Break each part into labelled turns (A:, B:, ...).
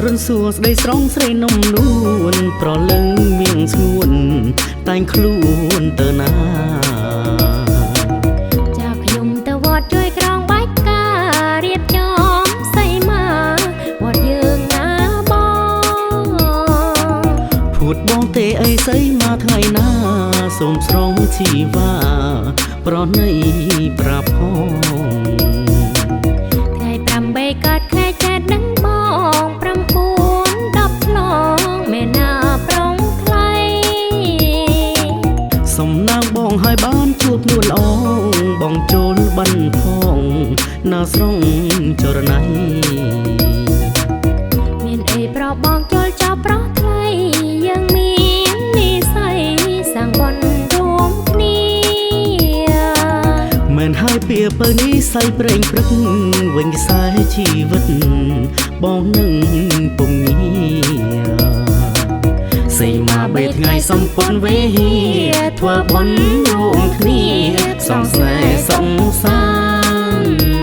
A: រុនសួស្ដីស្រងស្រីនំនួនប្រលឹងមៀងស្ងួនតែងខ្លួនទៅណា
B: ចាខ្ញុំទៅវត្តជួយក្រងបាច់ការរៀបចំសីមាវត្តយើងណាបង
A: ភួតបងទេអីសីមកថ្ងៃណាសូមស្រងជីវ៉ាប្រណីប្រាប់ផង
B: ថ្ងៃ8កើតខែចែកនឹងបង9-10ឆ្លងមេណាប្រងថ្លៃ
A: សំណាងបងឲ្យបានជួបនួនល្អបងចូលបានផងណាស្រងចរណៃ
B: មានអីប្របងចូលចោលប្រោះថ្លៃយើងមាននិស័យសាងបនរួមគ្នា
A: មិនហើយពីបើនេះស័យប្រេងព្រឹកវិញខ្សែជីវិតបងនឹងពុំងាសីមាបីថ្ងៃសំពន់វេធ្វើបន់រួមគ្នាសងស្នេហ៍សងសាន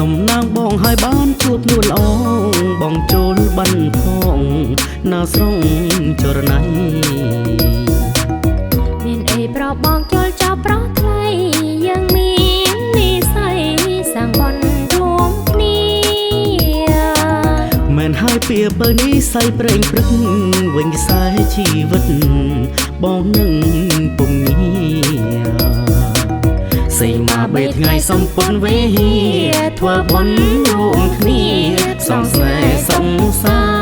A: សំណាងបងឲ្យបានជួបនួនល្អបងចូលបានផងណាស្រងចរណៃ
B: មានអីប្របងចូលចោលប្រោះថ្លៃយើងមាននិស័យសាងបនរួមគ្នា
A: មិនហើយពីបើនេះស័យប្រេងព្រឹកវិញខ្សែជីវិតបងនឹងពុំងាសីមាបីថ្ងៃសំពន់វេធ្វើបន់រួមគ្នាសងស្នេហ៍សងសា